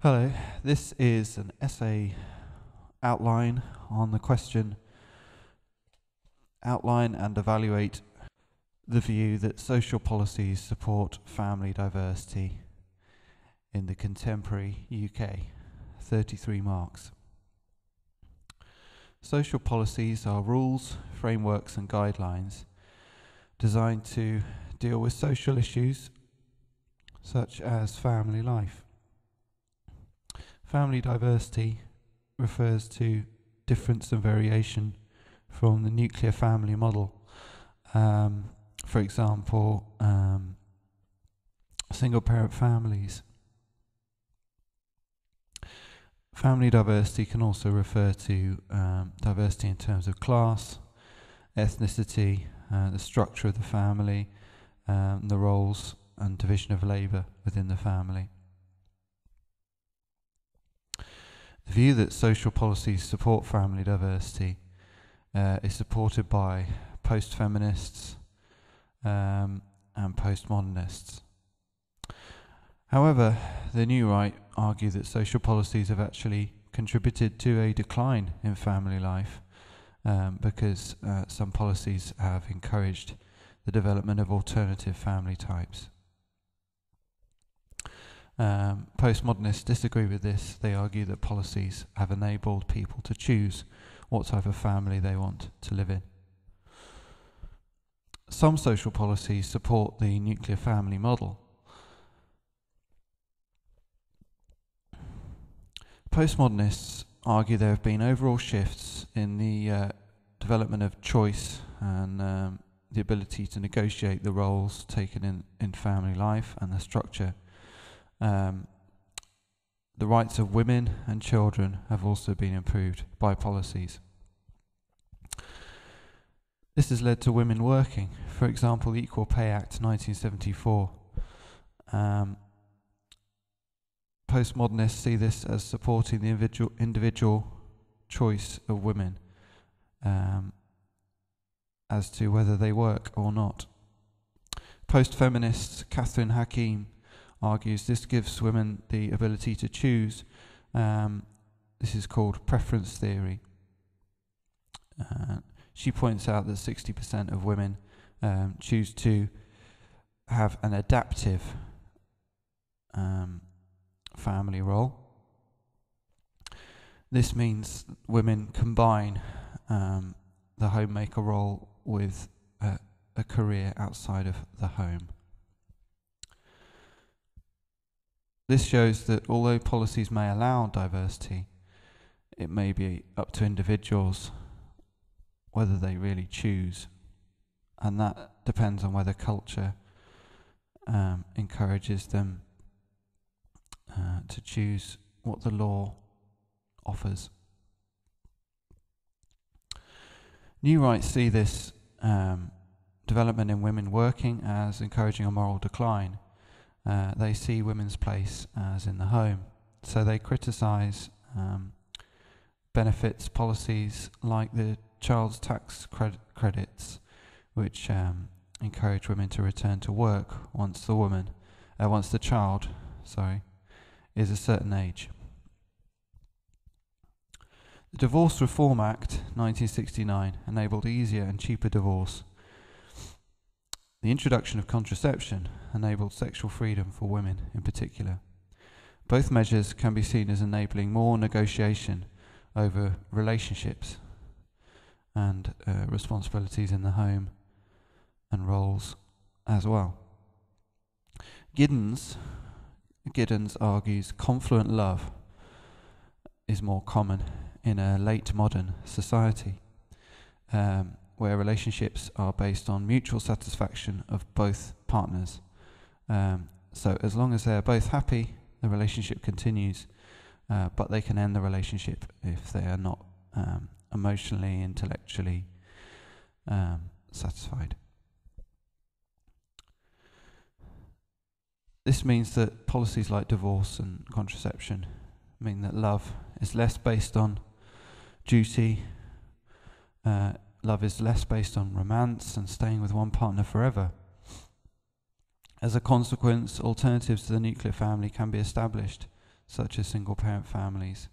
Hello, this is an essay outline on the question outline and evaluate the view that social policies support family diversity in the contemporary UK. 33 marks. Social policies are rules, frameworks and guidelines designed to deal with social issues such as family life. Family diversity refers to difference and variation from the nuclear family model. For example, single-parent families. Family diversity can also refer to diversity in terms of class, ethnicity, the structure of the family, the roles and division of labour within the family. The view that social policies support family diversity is supported by post-feminists and postmodernists. However, the new right argue that social policies have actually contributed to a decline in family life because some policies have encouraged the development of alternative family types. Postmodernists disagree with this. They argue that policies have enabled people to choose what type of family they want to live in. Some social policies support the nuclear family model. Postmodernists argue there have been overall shifts in the development of choice and the ability to negotiate the roles taken in family life and the structure. The rights of women and children have also been improved by policies. This has led to women working. For example, the Equal Pay Act 1974. Postmodernists see this as supporting the individual choice of women as to whether they work or not. Post-feminists Catherine Hakim argues this gives women the ability to choose. This is called preference theory. She points out that 60% of women choose to have an adaptive family role. This means women combine the homemaker role with a career outside of the home. This shows that although policies may allow diversity, it may be up to individuals whether they really choose, and that depends on whether culture encourages them to choose what the law offers. New rights see this development in women working as encouraging a moral decline. They see women's place as in the home, so they criticise benefits policies like the child's tax credits, which encourage women to return to work once the child is a certain age. The Divorce Reform Act 1969 enabled easier and cheaper divorce. The introduction of contraception enabled sexual freedom for women in particular. Both measures can be seen as enabling more negotiation over relationships and responsibilities in the home and roles as well. Giddens argues confluent love is more common in a late modern society where relationships are based on mutual satisfaction of both partners. So as long as they're both happy, the relationship continues, but they can end the relationship if they are not emotionally, intellectually satisfied. This means that policies like divorce and contraception mean that love is less based on duty, love is less based on romance and staying with one partner forever. As a consequence, alternatives to the nuclear family can be established, such as single-parent families.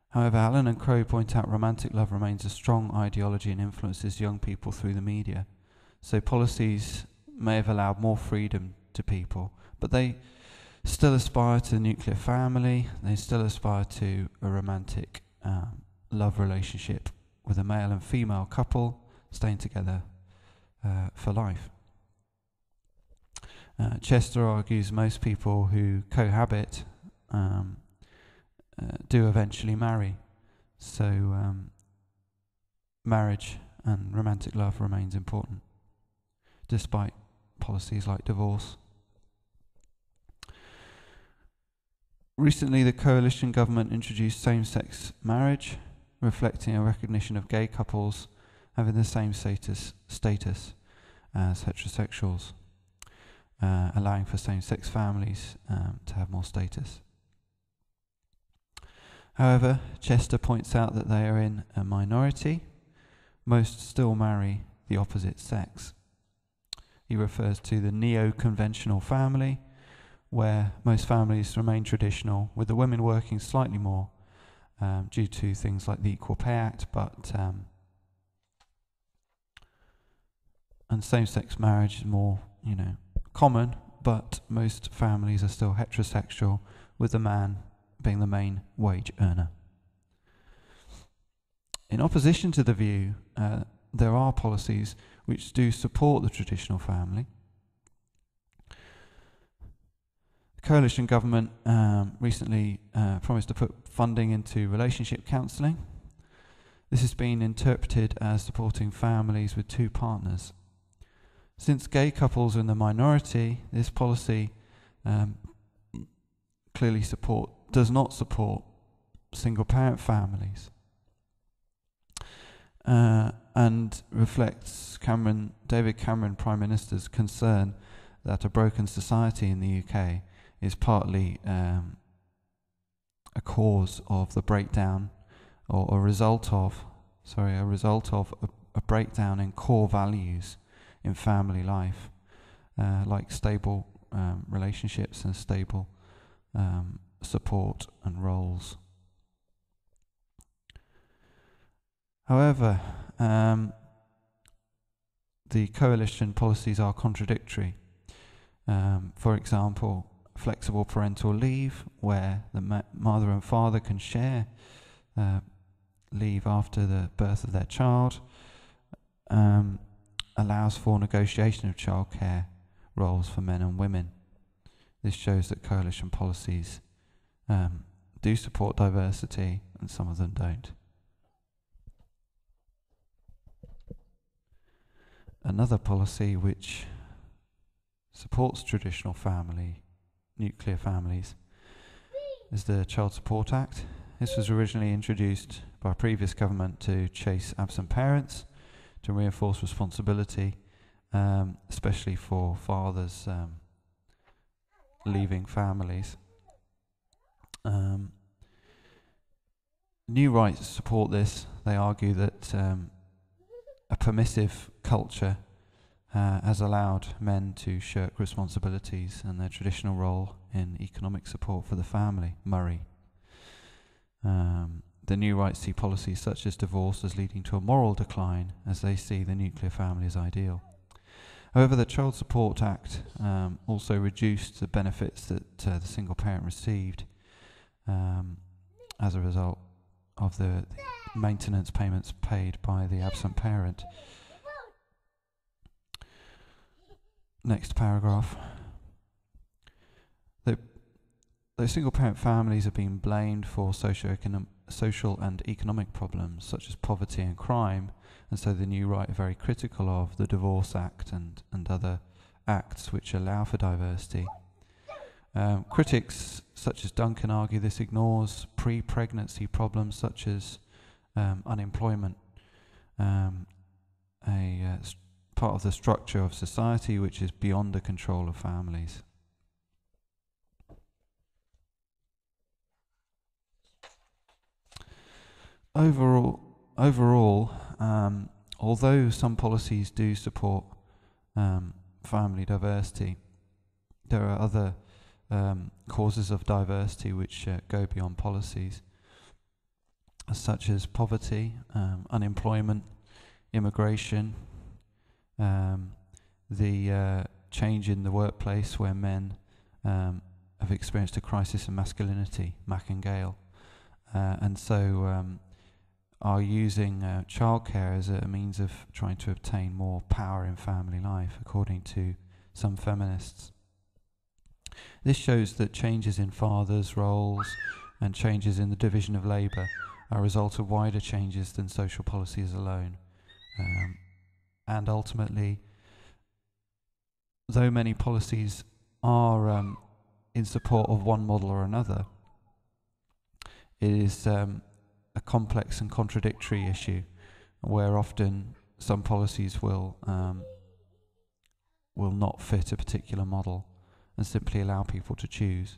However, Allen and Crow point out romantic love remains a strong ideology and influences young people through the media. So policies may have allowed more freedom to people, but they still aspire to the nuclear family, they still aspire to a romantic love relationship with a male and female couple staying together for life. Chester argues most people who cohabit do eventually marry, so marriage and romantic love remains important, despite policies like divorce. Recently, the coalition government introduced same-sex marriage, reflecting a recognition of gay couples having the same status as heterosexuals, allowing for same-sex families to have more status. However, Chester points out that they are in a minority. Most still marry the opposite sex. He refers to the neo-conventional family, where most families remain traditional, with the women working slightly more due to things like the Equal Pay Act, and same-sex marriage is more, common, but most families are still heterosexual, with the man being the main wage earner. In opposition to the view, there are policies which do support the traditional family. The coalition government recently promised to put funding into relationship counselling. This has been interpreted as supporting families with two partners. Since gay couples are in the minority, this policy clearly does not support single-parent families, and reflects David Cameron, Prime Minister's concern that a broken society in the UK is partly a cause of the breakdown, or a result of a breakdown in core values in family life, like stable relationships and stable support and roles. However, the coalition policies are contradictory. For example, flexible parental leave, where the mother and father can share leave after the birth of their child, allows for negotiation of childcare roles for men and women. This shows that coalition policies do support diversity, and some of them don't. Another policy which supports traditional nuclear families, is the Child Support Act. This was originally introduced by a previous government to chase absent parents, to reinforce responsibility, especially for fathers leaving families. New rights support this. They argue that a permissive culture has allowed men to shirk responsibilities and their traditional role in economic support for the family. Murray. The new rights see policies such as divorce as leading to a moral decline, as they see the nuclear family as ideal. However, the Child Support Act also reduced the benefits that the single parent received as a result of the maintenance payments paid by the absent parent. Next paragraph. Those single-parent families have been blamed for social and economic problems such as poverty and crime, and so the new right are very critical of the Divorce Act and other acts which allow for diversity. Critics such as Duncan argue this ignores pre-pregnancy problems such as unemployment, part of the structure of society which is beyond the control of families. Overall, although some policies do support family diversity, there are other causes of diversity which go beyond policies, such as poverty, unemployment, immigration, the change in the workplace where men have experienced a crisis in masculinity, Mac and Gale, and so are using childcare as a means of trying to obtain more power in family life, according to some feminists. This shows that changes in fathers' roles and changes in the division of labour are a result of wider changes than social policies alone. And ultimately, though many policies are in support of one model or another, it is a complex and contradictory issue, where often some policies will not fit a particular model and simply allow people to choose.